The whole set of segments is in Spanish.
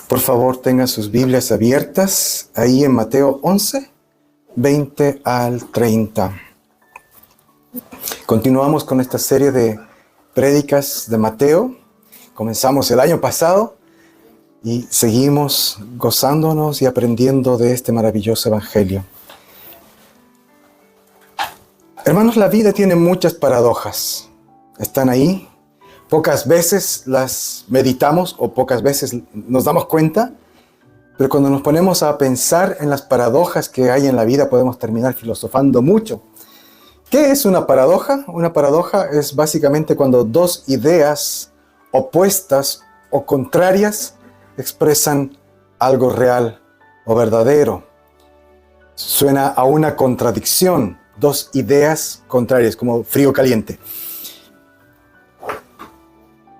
Por favor, tengan sus Biblias abiertas ahí en Mateo 11, 20 al 30. Continuamos con esta serie de prédicas de Mateo. Comenzamos el año pasado y seguimos gozándonos y aprendiendo de este maravilloso evangelio. Hermanos, la vida tiene muchas paradojas. Están ahí. Pocas veces las meditamos o pocas veces nos damos cuenta, pero cuando nos ponemos a pensar en las paradojas que hay en la vida podemos terminar filosofando mucho. ¿Qué es una paradoja? Una paradoja es básicamente cuando dos ideas opuestas o contrarias expresan algo real o verdadero. Suena a una contradicción, dos ideas contrarias, como frío caliente.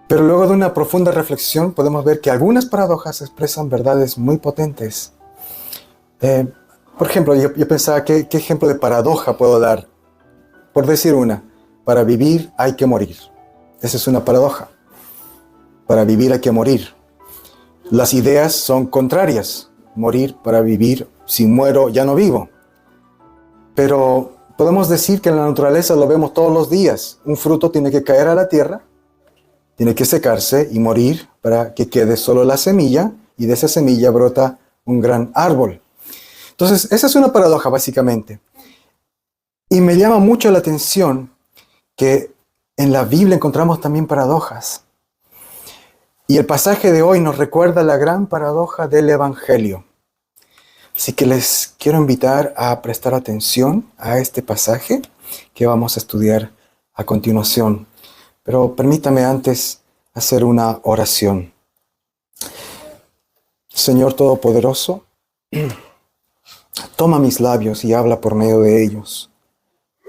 Pero luego de una profunda reflexión podemos ver que algunas paradojas expresan verdades muy potentes. Por ejemplo, yo pensaba, ¿qué ejemplo de paradoja puedo dar? Por decir una, para vivir hay que morir. Esa es una paradoja. Para vivir hay que morir. Las ideas son contrarias. Morir para vivir, si muero ya no vivo. Pero podemos decir que en la naturaleza lo vemos todos los días. Un fruto tiene que caer a la tierra, tiene que secarse y morir para que quede solo la semilla, y de esa semilla brota un gran árbol. Entonces, esa es una paradoja básicamente. Y me llama mucho la atención que en la Biblia encontramos también paradojas. Y el pasaje de hoy nos recuerda la gran paradoja del Evangelio. Así que les quiero invitar a prestar atención a este pasaje que vamos a estudiar a continuación. Pero permítame antes hacer una oración. Señor Todopoderoso, toma mis labios y habla por medio de ellos.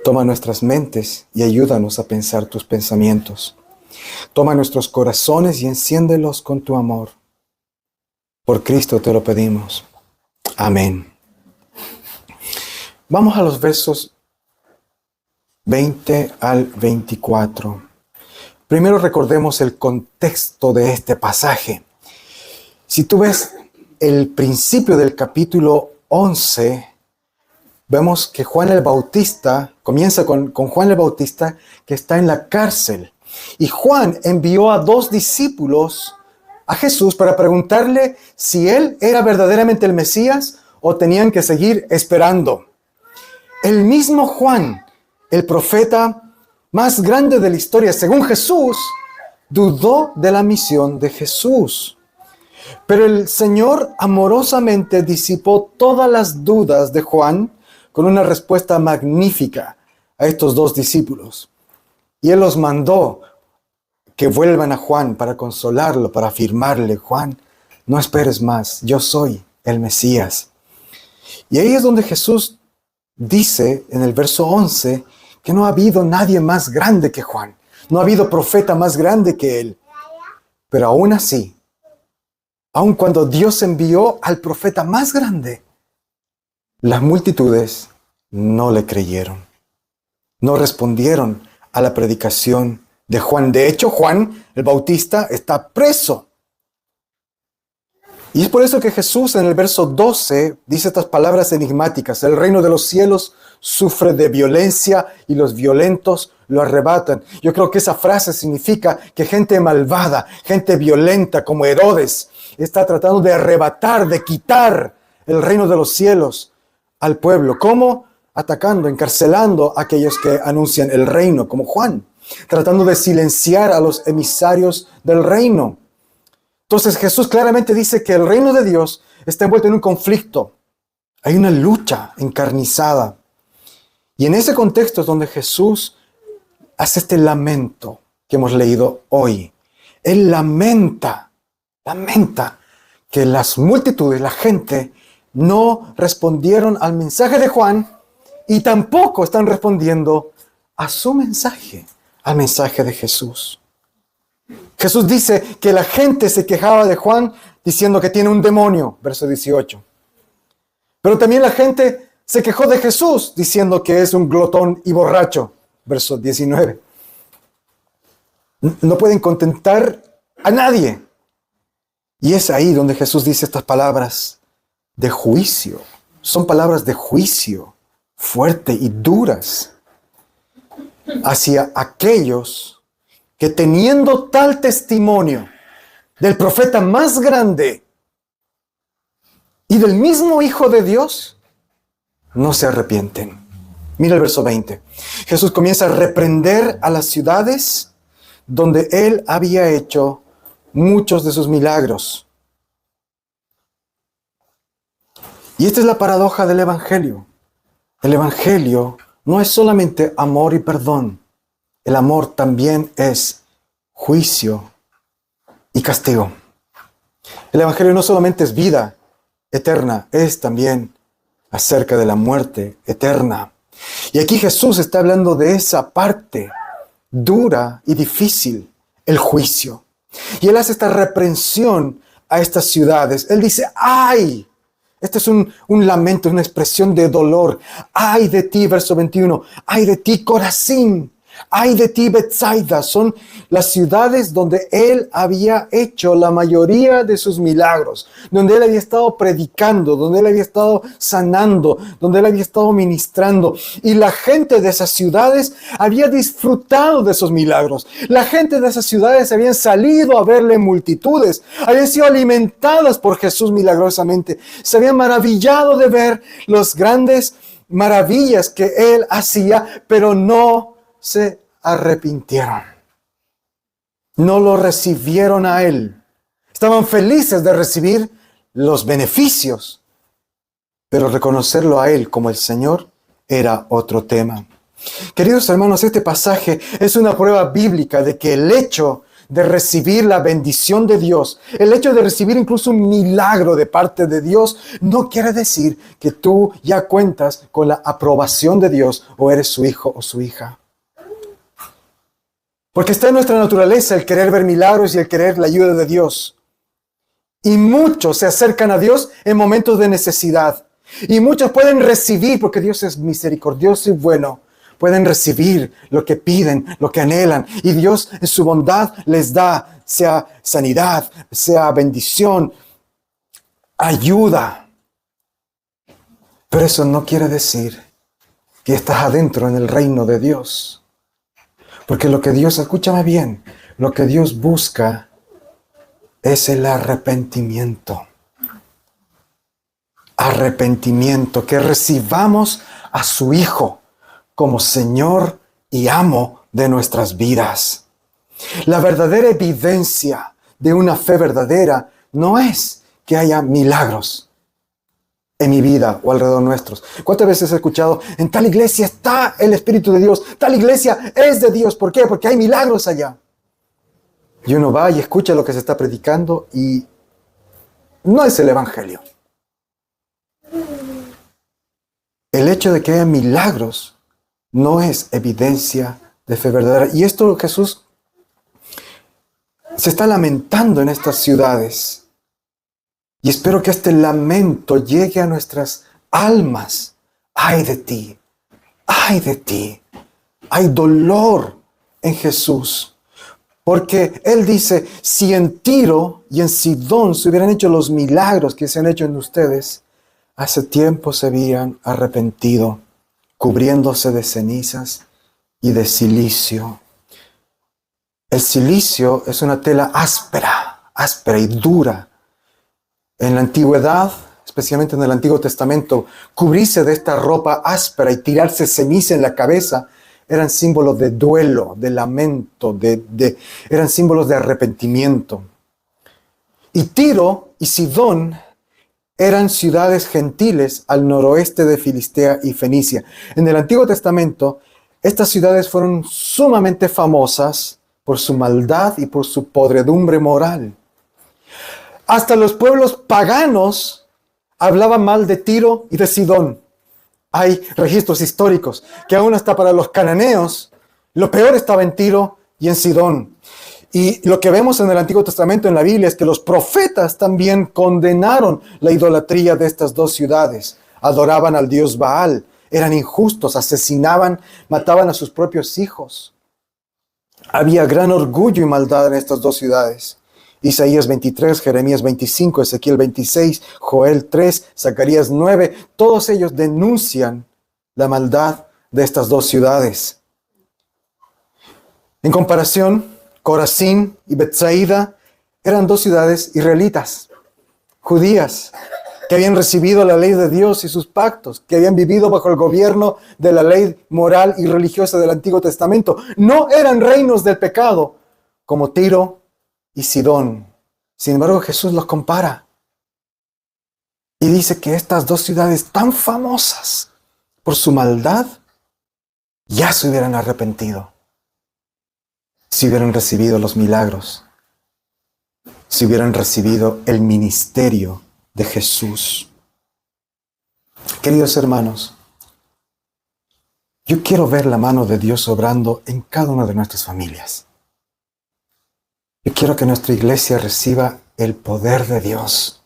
Toma nuestras mentes y ayúdanos a pensar tus pensamientos. Toma nuestros corazones y enciéndelos con tu amor. Por Cristo te lo pedimos. Amén. Vamos a los versos 20 al 24. Primero recordemos el contexto de este pasaje. Si tú ves el principio del capítulo 11, vemos que Juan el Bautista, comienza con Juan el Bautista que está en la cárcel. Y Juan envió a 2 discípulos a Jesús para preguntarle si él era verdaderamente el Mesías o tenían que seguir esperando. El mismo Juan, el profeta más grande de la historia, según Jesús, dudó de la misión de Jesús. Pero el Señor amorosamente disipó todas las dudas de Juan con una respuesta magnífica a estos 2 discípulos. Y Él los mandó que vuelvan a Juan para consolarlo, para afirmarle: Juan, no esperes más, yo soy el Mesías. Y ahí es donde Jesús dice en el verso 11 que no ha habido nadie más grande que Juan. No ha habido profeta más grande que él. Pero aún así, aun cuando Dios envió al profeta más grande, las multitudes no le creyeron. No respondieron a la predicación de Juan. De hecho, Juan el Bautista está preso. Y es por eso que Jesús en el verso 12 dice estas palabras enigmáticas: el reino de los cielos sufre de violencia y los violentos lo arrebatan. Yo creo que esa frase significa que gente malvada, gente violenta como Herodes, está tratando de arrebatar, de quitar el reino de los cielos al pueblo. ¿Cómo? Atacando, encarcelando a aquellos que anuncian el reino, como Juan, tratando de silenciar a los emisarios del reino. Entonces Jesús claramente dice que el reino de Dios está envuelto en un conflicto. Hay una lucha encarnizada. Y en ese contexto es donde Jesús hace este lamento que hemos leído hoy. Él lamenta que las multitudes, la gente, no respondieron al mensaje de Juan y tampoco están respondiendo a su mensaje, al mensaje de Jesús. Jesús dice que la gente se quejaba de Juan diciendo que tiene un demonio, verso 18. Pero también la gente se quejó de Jesús diciendo que es un glotón y borracho, verso 19. No pueden contentar a nadie. Y es ahí donde Jesús dice estas palabras de juicio. Son palabras de juicio fuerte y duras hacia aquellos que, teniendo tal testimonio del profeta más grande y del mismo Hijo de Dios, no se arrepienten. Mira el verso 20. Jesús comienza a reprender a las ciudades donde Él había hecho muchos de sus milagros. Y esta es la paradoja del Evangelio. El Evangelio no es solamente amor y perdón. El amor también es juicio y castigo. El Evangelio no solamente es vida eterna, es también acerca de la muerte eterna. Y aquí Jesús está hablando de esa parte dura y difícil, el juicio. Y Él hace esta reprensión a estas ciudades. Él dice, ¡ay! Este es un lamento, una expresión de dolor. ¡Ay de ti! Verso 21. ¡Ay de ti, Corazín! ¡Ay de ti, Betsaida! Son las ciudades donde Él había hecho la mayoría de sus milagros, donde Él había estado predicando, donde Él había estado sanando, donde Él había estado ministrando. Y la gente de esas ciudades había disfrutado de esos milagros. La gente de esas ciudades habían salido a verle multitudes, habían sido alimentadas por Jesús milagrosamente. Se habían maravillado de ver las grandes maravillas que Él hacía, pero no se arrepintieron. No lo recibieron a Él. Estaban felices de recibir los beneficios, pero reconocerlo a Él como el Señor era otro tema. Queridos hermanos, este pasaje es una prueba bíblica de que el hecho de recibir la bendición de Dios, el hecho de recibir incluso un milagro de parte de Dios, no quiere decir que tú ya cuentas con la aprobación de Dios o eres su hijo o su hija. Porque está en nuestra naturaleza el querer ver milagros y el querer la ayuda de Dios. Y muchos se acercan a Dios en momentos de necesidad. Y muchos pueden recibir, porque Dios es misericordioso y bueno, pueden recibir lo que piden, lo que anhelan. Y Dios en su bondad les da, sea sanidad, sea bendición, ayuda. Pero eso no quiere decir que estás adentro en el reino de Dios. Porque lo que Dios, escúchame bien, lo que Dios busca es el arrepentimiento. Arrepentimiento, que recibamos a su Hijo como Señor y amo de nuestras vidas. La verdadera evidencia de una fe verdadera no es que haya milagros en mi vida o alrededor nuestros. ¿Cuántas veces he escuchado, en tal iglesia está el Espíritu de Dios, tal iglesia es de Dios? ¿Por qué? Porque hay milagros allá. Y uno va y escucha lo que se está predicando y no es el Evangelio. El hecho de que haya milagros no es evidencia de fe verdadera. Y esto Jesús se está lamentando en estas ciudades. Y espero que este lamento llegue a nuestras almas. ¡Ay de ti! ¡Ay de ti! Hay dolor en Jesús. Porque Él dice, si en Tiro y en Sidón se hubieran hecho los milagros que se han hecho en ustedes, hace tiempo se habían arrepentido, cubriéndose de cenizas y de cilicio. El cilicio es una tela áspera y dura. En la antigüedad, especialmente en el Antiguo Testamento, cubrirse de esta ropa áspera y tirarse ceniza en la cabeza eran símbolos de duelo, de lamento, eran símbolos de arrepentimiento. Y Tiro y Sidón eran ciudades gentiles al noroeste de Filistea y Fenicia. En el Antiguo Testamento, estas ciudades fueron sumamente famosas por su maldad y por su podredumbre moral. Hasta los pueblos paganos hablaban mal de Tiro y de Sidón. Hay registros históricos que aún hasta para los cananeos, lo peor estaba en Tiro y en Sidón. Y lo que vemos en el Antiguo Testamento, en la Biblia, es que los profetas también condenaron la idolatría de estas dos ciudades. Adoraban al dios Baal, eran injustos, asesinaban, mataban a sus propios hijos. Había gran orgullo y maldad en estas dos ciudades. Isaías 23, Jeremías 25, Ezequiel 26, Joel 3, Zacarías 9, todos ellos denuncian la maldad de estas dos ciudades. En comparación, Corazín y Betsaida eran dos ciudades israelitas, judías, que habían recibido la ley de Dios y sus pactos, que habían vivido bajo el gobierno de la ley moral y religiosa del Antiguo Testamento. No eran reinos del pecado, como Tiro y Sidón. Sin embargo, Jesús los compara y dice que estas dos ciudades tan famosas por su maldad ya se hubieran arrepentido si hubieran recibido los milagros, si hubieran recibido el ministerio de Jesús. Queridos hermanos, yo quiero ver la mano de Dios obrando en cada una de nuestras familias. Yo quiero que nuestra iglesia reciba el poder de Dios.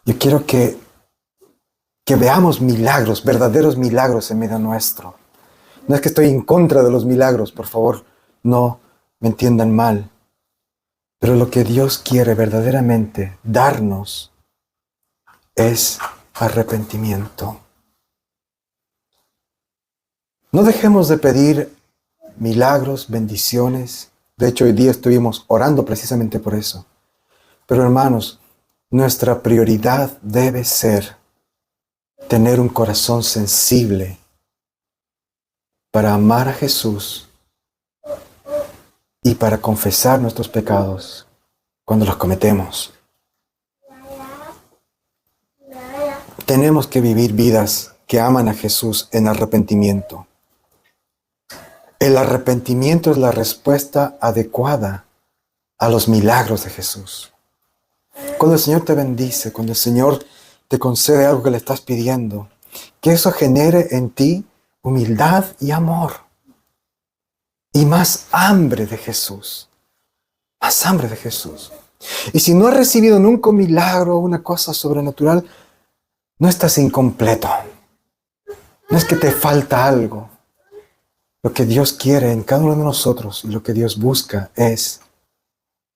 Yo quiero que veamos milagros, verdaderos milagros en medio nuestro. No es que estoy en contra de los milagros, por favor, no me entiendan mal. Pero lo que Dios quiere verdaderamente darnos es arrepentimiento. No dejemos de pedir milagros, bendiciones. De hecho, hoy día estuvimos orando precisamente por eso. Pero hermanos, nuestra prioridad debe ser tener un corazón sensible para amar a Jesús y para confesar nuestros pecados cuando los cometemos. Tenemos que vivir vidas que aman a Jesús en arrepentimiento. El arrepentimiento es la respuesta adecuada a los milagros de Jesús. Cuando el Señor te bendice, cuando el Señor te concede algo que le estás pidiendo, que eso genere en ti humildad y amor. Y más hambre de Jesús. Más hambre de Jesús. Y si no has recibido nunca un milagro o una cosa sobrenatural, no estás incompleto. No es que te falta algo. Lo que Dios quiere en cada uno de nosotros y lo que Dios busca es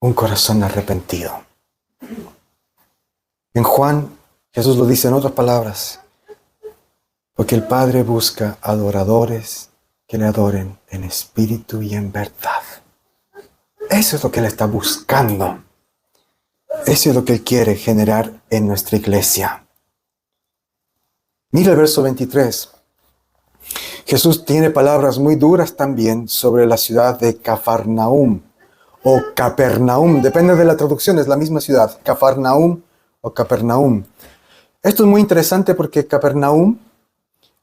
un corazón arrepentido. En Juan, Jesús lo dice en otras palabras, porque el Padre busca adoradores que le adoren en espíritu y en verdad. Eso es lo que Él está buscando. Eso es lo que Él quiere generar en nuestra iglesia. Mira el verso 23. Jesús tiene palabras muy duras también sobre la ciudad de Cafarnaúm o Capernaum. Depende de la traducción, es la misma ciudad, Cafarnaúm o Capernaum. Esto es muy interesante porque Capernaum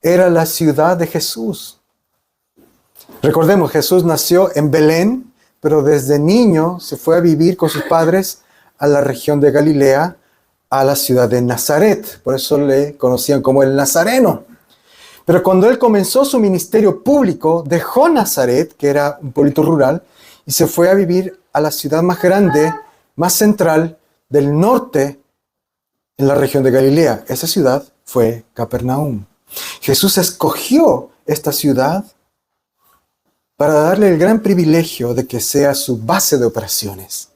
era la ciudad de Jesús. Recordemos, Jesús nació en Belén, pero desde niño se fue a vivir con sus padres a la región de Galilea, a la ciudad de Nazaret. Por eso le conocían como el Nazareno. Pero cuando él comenzó su ministerio público, dejó Nazaret, que era un pueblito rural, y se fue a vivir a la ciudad más grande, más central del norte, en la región de Galilea. Esa ciudad fue Capernaum. Jesús escogió esta ciudad para darle el gran privilegio de que sea su base de operaciones.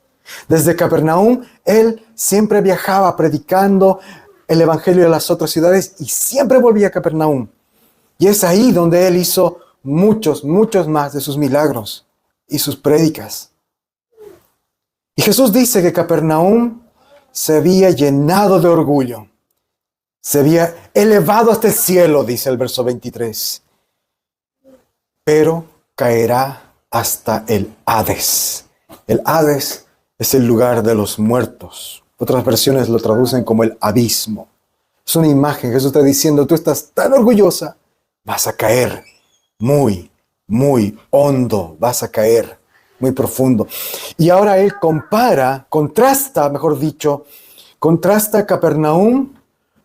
Desde Capernaum, él siempre viajaba predicando el evangelio de las otras ciudades y siempre volvía a Capernaum. Y es ahí donde él hizo muchos más de sus milagros y sus prédicas. Y Jesús dice que Capernaum se había llenado de orgullo. Se había elevado hasta el cielo, dice el verso 23. Pero caerá hasta el Hades. El Hades es el lugar de los muertos. Otras versiones lo traducen como el abismo. Es una imagen. Jesús está diciendo, tú estás tan orgullosa, vas a caer muy hondo, vas a caer muy profundo. Y ahora él contrasta Capernaum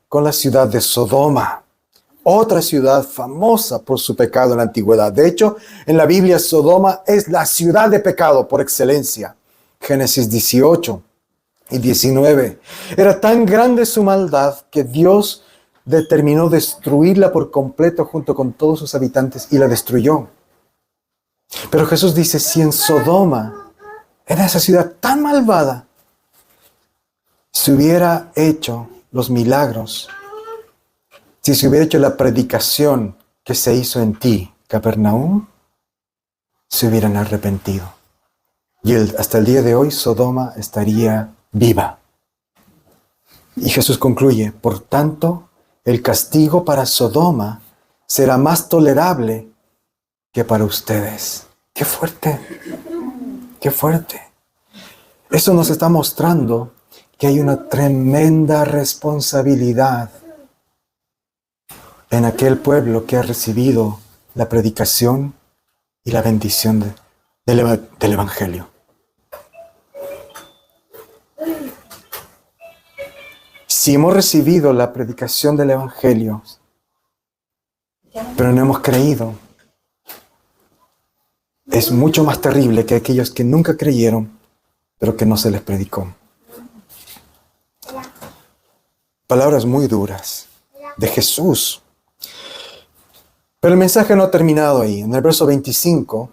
con la ciudad de Sodoma, otra ciudad famosa por su pecado en la antigüedad. De hecho, en la Biblia Sodoma es la ciudad de pecado por excelencia. Génesis 18 y 19. Era tan grande su maldad que Dios determinó destruirla por completo junto con todos sus habitantes y la destruyó. Pero Jesús dice, si en Sodoma en esa ciudad tan malvada, si hubiera hecho los milagros, si se hubiera hecho la predicación que se hizo en ti, Capernaum, se hubieran arrepentido. Y hasta el día de hoy Sodoma estaría viva. Y Jesús concluye, por tanto, el castigo para Sodoma será más tolerable que para ustedes. ¡Qué fuerte! ¡Qué fuerte! Eso nos está mostrando que hay una tremenda responsabilidad en aquel pueblo que ha recibido la predicación y la bendición del Evangelio. Si hemos recibido la predicación del Evangelio, pero no hemos creído, es mucho más terrible que aquellos que nunca creyeron, pero que no se les predicó. Palabras muy duras de Jesús. Pero el mensaje no ha terminado ahí. En el verso 25,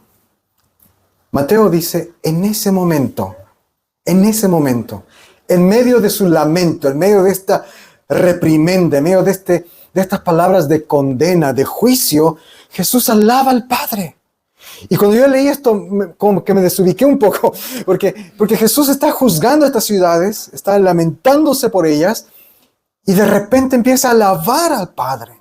Mateo dice, en ese momento, en medio de su lamento, en medio de esta reprimenda, en medio de estas palabras de condena, de juicio, Jesús alaba al Padre. Y cuando yo leí esto, como que me desubiqué un poco, porque Jesús está juzgando a estas ciudades, está lamentándose por ellas, y de repente empieza a alabar al Padre.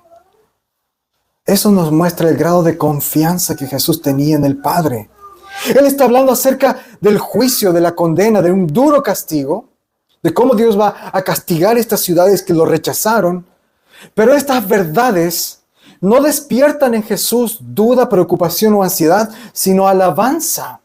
Eso nos muestra el grado de confianza que Jesús tenía en el Padre. Él está hablando acerca del juicio, de la condena, de un duro castigo, de cómo Dios va a castigar estas ciudades que lo rechazaron. Pero estas verdades no despiertan en Jesús duda, preocupación o ansiedad, sino alabanza.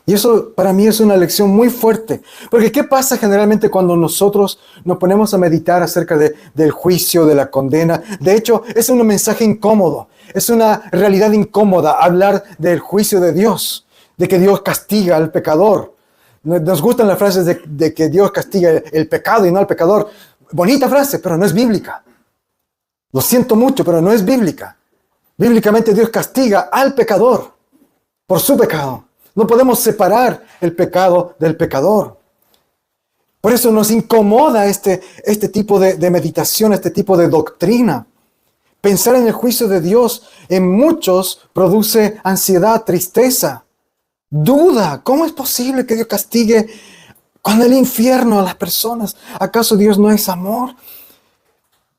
Y eso para mí es una lección muy fuerte. Porque ¿qué pasa generalmente cuando nosotros nos ponemos a meditar acerca del juicio, de la condena? De hecho, es un mensaje incómodo. Es una realidad incómoda hablar del juicio de Dios, de que Dios castiga al pecador. Nos gustan las frases de que Dios castiga el pecado y no al pecador. Bonita frase, pero no es bíblica. Lo siento mucho, pero no es bíblica. Bíblicamente Dios castiga al pecador por su pecado. No podemos separar el pecado del pecador. Por eso nos incomoda este tipo de meditación, este tipo de doctrina. Pensar en el juicio de Dios en muchos produce ansiedad, tristeza, duda. ¿Cómo es posible que Dios castigue con el infierno a las personas? ¿Acaso Dios no es amor?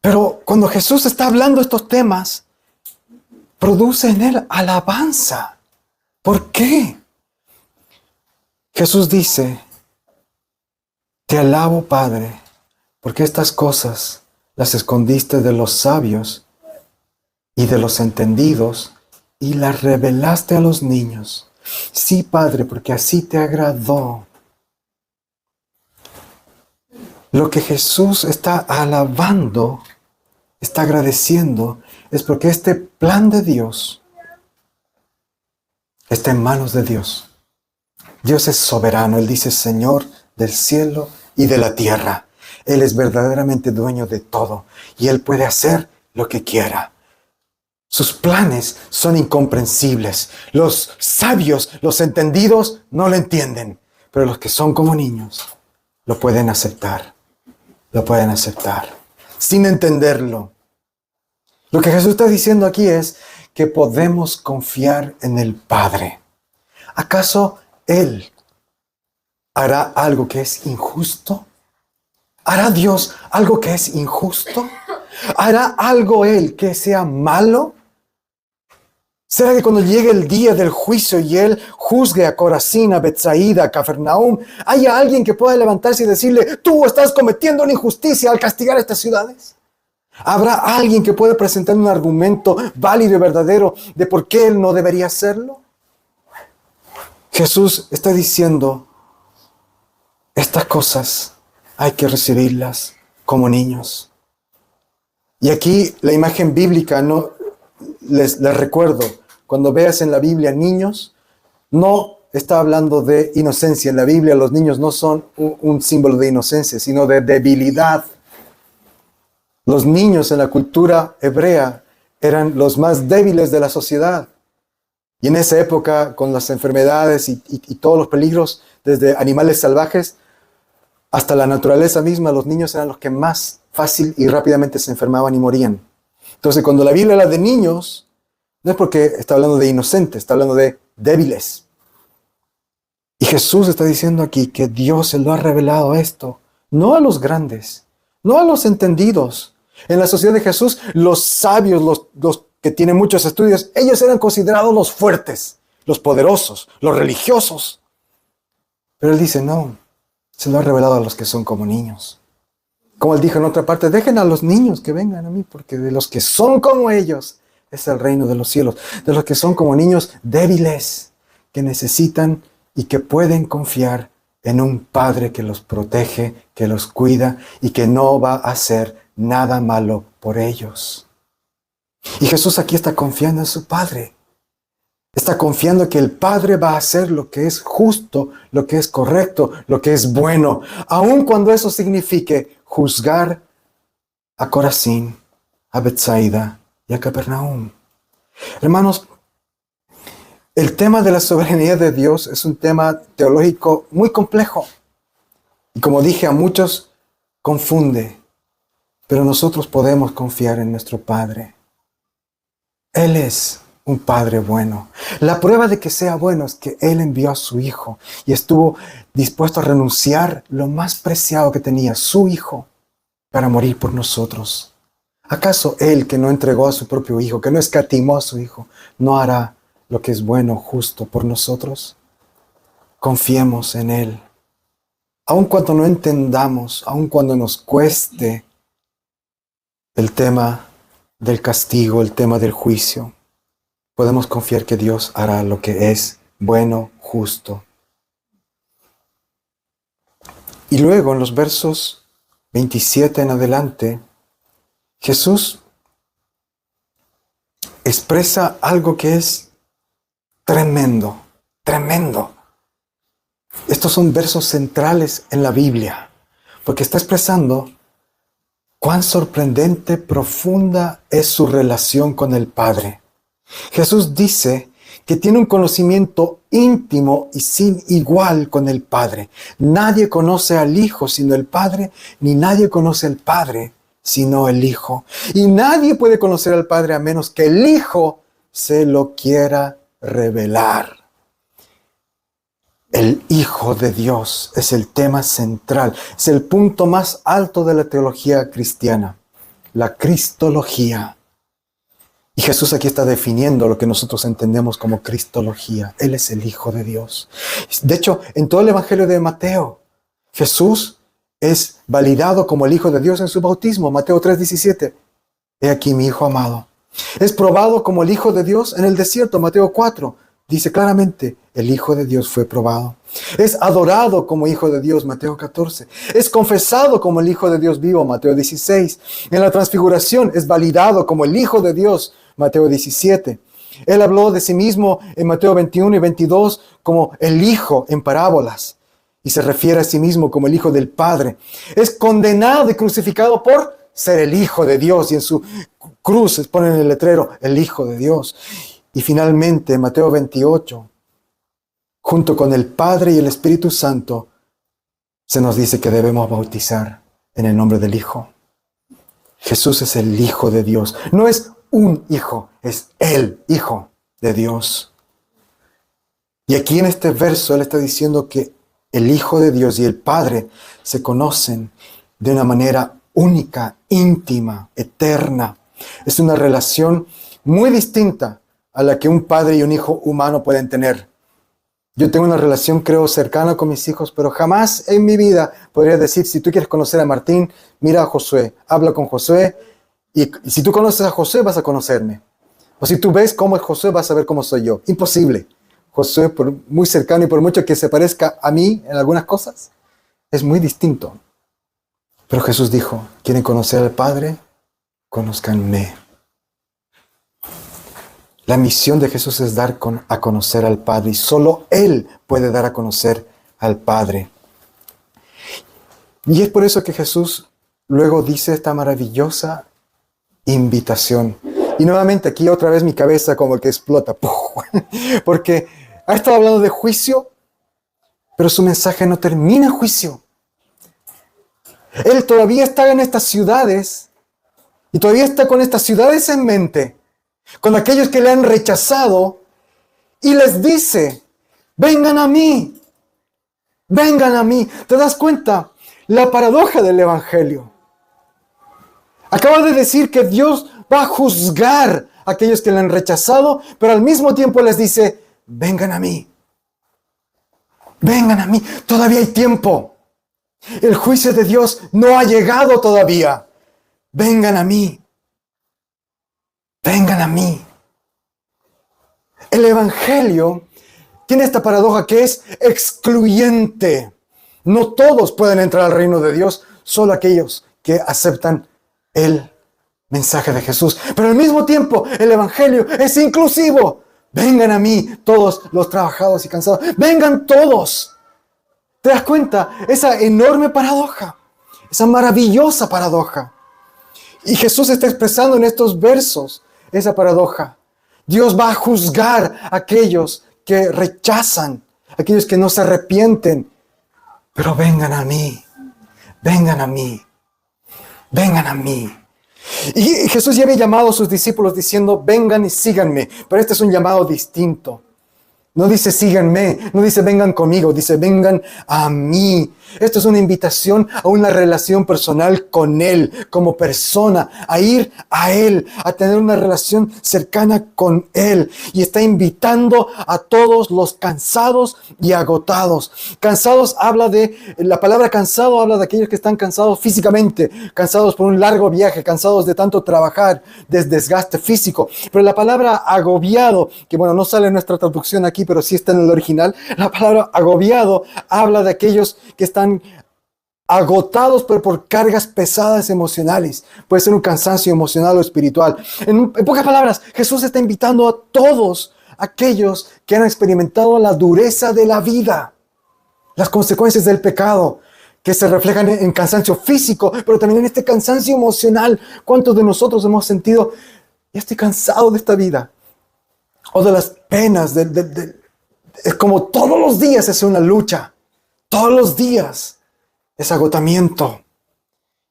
Pero cuando Jesús está hablando estos temas, produce en él alabanza. ¿Por qué? Jesús dice, te alabo, Padre, porque estas cosas las escondiste de los sabios y de los entendidos y las revelaste a los niños. Sí, Padre, porque así te agradó. Lo que Jesús está alabando, está agradeciendo, es porque este plan de Dios está en manos de Dios. Dios es soberano. Él dice Señor del cielo y de la tierra. Él es verdaderamente dueño de todo y Él puede hacer lo que quiera. Sus planes son incomprensibles. Los sabios, los entendidos, no lo entienden. Pero los que son como niños lo pueden aceptar. Lo pueden aceptar sin entenderlo. Lo que Jesús está diciendo aquí es que podemos confiar en el Padre. ¿Acaso Él hará algo que es injusto? ¿Hará Dios algo que es injusto? ¿Hará algo Él que sea malo? ¿Será que cuando llegue el día del juicio y Él juzgue a Corazín, a Betsaida, a Cafarnaúm, haya alguien que pueda levantarse y decirle, tú estás cometiendo una injusticia al castigar a estas ciudades? ¿Habrá alguien que pueda presentar un argumento válido y verdadero de por qué Él no debería hacerlo? Jesús está diciendo, estas cosas hay que recibirlas como niños. Y aquí la imagen bíblica, no les recuerdo, cuando veas en la Biblia niños, no está hablando de inocencia. En la Biblia los niños no son un símbolo de inocencia, sino de debilidad. Los niños en la cultura hebrea eran los más débiles de la sociedad. Y en esa época, con las enfermedades y todos los peligros, desde animales salvajes hasta la naturaleza misma, los niños eran los que más fácil y rápidamente se enfermaban y morían. Entonces, cuando la Biblia habla de niños, no es porque está hablando de inocentes, está hablando de débiles. Y Jesús está diciendo aquí que Dios se lo ha revelado esto, no a los grandes, no a los entendidos. En la sociedad de Jesús, los sabios, los que tienen muchos estudios, ellos eran considerados los fuertes, los poderosos, los religiosos. Pero Él dice, no, se lo ha revelado a los que son como niños. Como Él dijo en otra parte, dejen a los niños que vengan a mí, porque de los que son como ellos es el reino de los cielos. De los que son como niños débiles, que necesitan y que pueden confiar en un Padre que los protege, que los cuida y que no va a hacer nada malo por ellos. Y Jesús aquí está confiando en su Padre. Está confiando que el Padre va a hacer lo que es justo, lo que es correcto, lo que es bueno, aun cuando eso signifique juzgar a Corazín, a Betsaida y a Capernaum. Hermanos, el tema de la soberanía de Dios es un tema teológico muy complejo. Y como dije, a muchos confunde. Pero nosotros podemos confiar en nuestro Padre. Él es un Padre bueno. La prueba de que sea bueno es que Él envió a su Hijo y estuvo dispuesto a renunciar lo más preciado que tenía, su Hijo, para morir por nosotros. ¿Acaso Él, que no entregó a su propio Hijo, que no escatimó a su Hijo, no hará lo que es bueno, justo por nosotros? Confiemos en Él. Aun cuando no entendamos, aun cuando nos cueste el tema del castigo, el tema del juicio, podemos confiar que Dios hará lo que es bueno, justo. Y luego en los versos 27 en adelante, Jesús expresa algo que es tremendo, tremendo. Estos son versos centrales en la Biblia, porque está expresando cuán sorprendente, profunda es su relación con el Padre. Jesús dice que tiene un conocimiento íntimo y sin igual con el Padre. Nadie conoce al Hijo sino el Padre, ni nadie conoce al Padre sino el Hijo. Y nadie puede conocer al Padre a menos que el Hijo se lo quiera revelar. El Hijo de Dios es el tema central, es el punto más alto de la teología cristiana, la cristología. Y Jesús aquí está definiendo lo que nosotros entendemos como cristología. Él es el Hijo de Dios. De hecho, en todo el Evangelio de Mateo, Jesús es validado como el Hijo de Dios en su bautismo. Mateo 3:17. He aquí mi Hijo amado. Es probado como el Hijo de Dios en el desierto. Mateo 4. Dice claramente, el Hijo de Dios fue probado. Es adorado como Hijo de Dios, Mateo 14. Es confesado como el Hijo de Dios vivo, Mateo 16. En la transfiguración es validado como el Hijo de Dios, Mateo 17. Él habló de sí mismo en Mateo 21 y 22 como el Hijo en parábolas. Y se refiere a sí mismo como el Hijo del Padre. Es condenado y crucificado por ser el Hijo de Dios. Y en su cruz ponen el letrero, el Hijo de Dios. Y finalmente, Mateo 28, junto con el Padre y el Espíritu Santo, se nos dice que debemos bautizar en el nombre del Hijo. Jesús es el Hijo de Dios. No es un hijo, es el Hijo de Dios. Y aquí en este verso Él está diciendo que el Hijo de Dios y el Padre se conocen de una manera única, íntima, eterna. Es una relación muy distinta a la que un padre y un hijo humano pueden tener. Yo tengo una relación, creo, cercana con mis hijos, pero jamás en mi vida podría decir, si tú quieres conocer a Martín, mira a Josué, habla con Josué, y si tú conoces a Josué, vas a conocerme. O si tú ves cómo es Josué, vas a ver cómo soy yo. Imposible. Josué, por muy cercano y por mucho que se parezca a mí en algunas cosas, es muy distinto. Pero Jesús dijo, ¿quieren conocer al Padre? Conózcanme. La misión de Jesús es dar a conocer al Padre y solo Él puede dar a conocer al Padre. Y es por eso que Jesús luego dice esta maravillosa invitación Y nuevamente aquí otra vez mi cabeza como que explota. Porque ha estado hablando de juicio, pero su mensaje no termina en juicio. Él todavía está en estas ciudades y todavía está con estas ciudades en mente, con aquellos que le han rechazado y les dice, vengan a mí, vengan a mí. ¿Te das cuenta? La paradoja del Evangelio. Acaba de decir que Dios va a juzgar a aquellos que le han rechazado, pero al mismo tiempo les dice, vengan a mí. Vengan a mí, todavía hay tiempo. El juicio de Dios no ha llegado todavía. Vengan a mí. Vengan a mí. El Evangelio tiene esta paradoja que es excluyente. No todos pueden entrar al reino de Dios, solo aquellos que aceptan el mensaje de Jesús. Pero al mismo tiempo, el Evangelio es inclusivo. Vengan a mí todos los trabajados y cansados. Vengan todos. ¿Te das cuenta? Esa enorme paradoja, esa maravillosa paradoja. Y Jesús está expresando en estos versos esa paradoja. Dios va a juzgar a aquellos que rechazan, aquellos que no se arrepienten. Pero vengan a mí, vengan a mí, vengan a mí. Y Jesús ya había llamado a sus discípulos diciendo, vengan y síganme. Pero este es un llamado distinto. No dice síganme, no dice vengan conmigo, dice vengan a mí. Esto es una invitación a una relación personal con Él, como persona, a ir a Él, a tener una relación cercana con Él. Y está invitando a todos los cansados y agotados. Cansados la palabra cansado habla de aquellos que están cansados físicamente, cansados por un largo viaje, cansados de tanto trabajar, de desgaste físico. Pero la palabra agobiado, que bueno, no sale en nuestra traducción aquí, pero sí está en el original, la palabra agobiado habla de aquellos que están agotados por cargas pesadas emocionales. Puede ser un cansancio emocional o espiritual. En pocas palabras, Jesús está invitando a todos aquellos que han experimentado la dureza de la vida, las consecuencias del pecado, que se reflejan en cansancio físico, pero también en este cansancio emocional. ¿Cuántos de nosotros hemos sentido, ya estoy cansado de esta vida? O de las penas, es como todos los días es una lucha. Todos los días es agotamiento.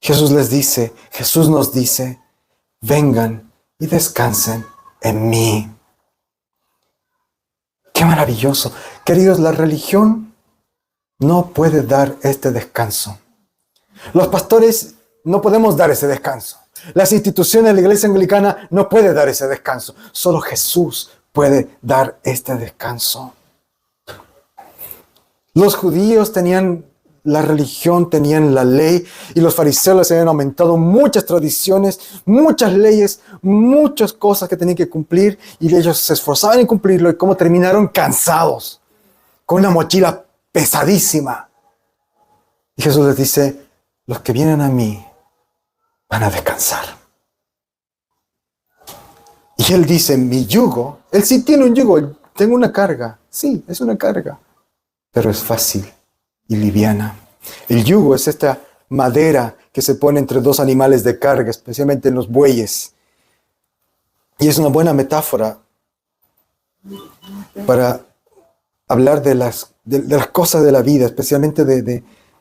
Jesús nos dice, vengan y descansen en mí. ¡Qué maravilloso! Queridos, la religión no puede dar este descanso. Los pastores no podemos dar ese descanso. Las instituciones de la iglesia anglicana no pueden dar ese descanso. Solo Jesús puede dar este descanso. Los judíos tenían la religión, tenían la ley, y los fariseos les habían aumentado muchas tradiciones, muchas leyes, muchas cosas que tenían que cumplir, y ellos se esforzaban en cumplirlo, y como terminaron cansados, con una mochila pesadísima. Y Jesús les dice, los que vienen a mí van a descansar. Y Él dice, mi yugo, Él sí tiene un yugo, tengo una carga, sí, es una carga, pero es fácil y liviana. El yugo es esta madera que se pone entre dos animales de carga, especialmente en los bueyes. Y es una buena metáfora para hablar de las cosas de la vida, especialmente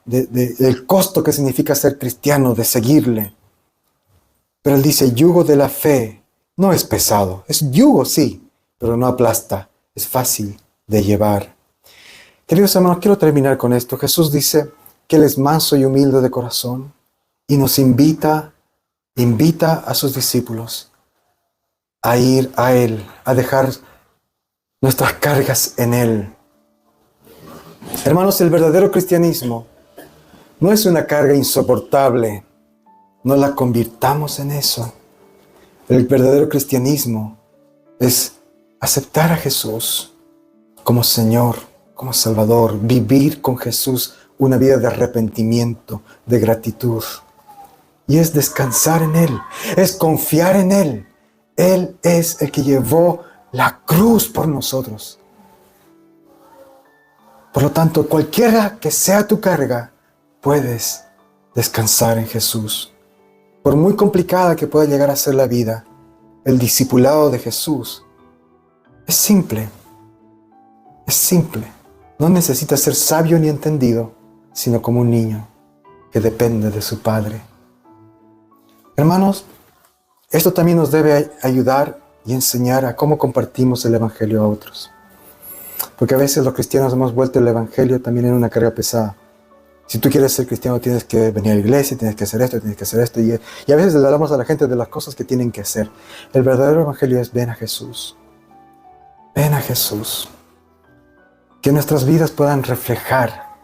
del costo que significa ser cristiano, de seguirle. Pero Él dice, yugo de la fe no es pesado. Es yugo, sí, pero no aplasta. Es fácil de llevar. Queridos hermanos, quiero terminar con esto. Jesús dice que Él es manso y humilde de corazón y nos invita a sus discípulos a ir a Él, a dejar nuestras cargas en Él. Hermanos, el verdadero cristianismo no es una carga insoportable. No la convirtamos en eso. El verdadero cristianismo es aceptar a Jesús como Señor, como Salvador, vivir con Jesús una vida de arrepentimiento, de gratitud. Y es descansar en Él, es confiar en Él. Él es el que llevó la cruz por nosotros. Por lo tanto, cualquiera que sea tu carga, puedes descansar en Jesús. Por muy complicada que pueda llegar a ser la vida, el discipulado de Jesús es simple. Es simple. No necesita ser sabio ni entendido, sino como un niño que depende de su padre. Hermanos, esto también nos debe ayudar y enseñar a cómo compartimos el Evangelio a otros. Porque a veces los cristianos hemos vuelto el Evangelio también en una carga pesada. Si tú quieres ser cristiano, tienes que venir a la iglesia, tienes que hacer esto, tienes que hacer esto. Y a veces le hablamos a la gente de las cosas que tienen que hacer. El verdadero Evangelio es: ven a Jesús. Ven a Jesús. Que nuestras vidas puedan reflejar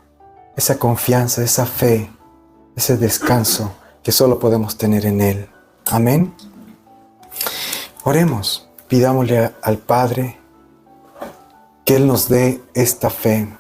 esa confianza, esa fe, ese descanso que solo podemos tener en Él. Amén. Oremos, pidámosle al Padre que Él nos dé esta fe.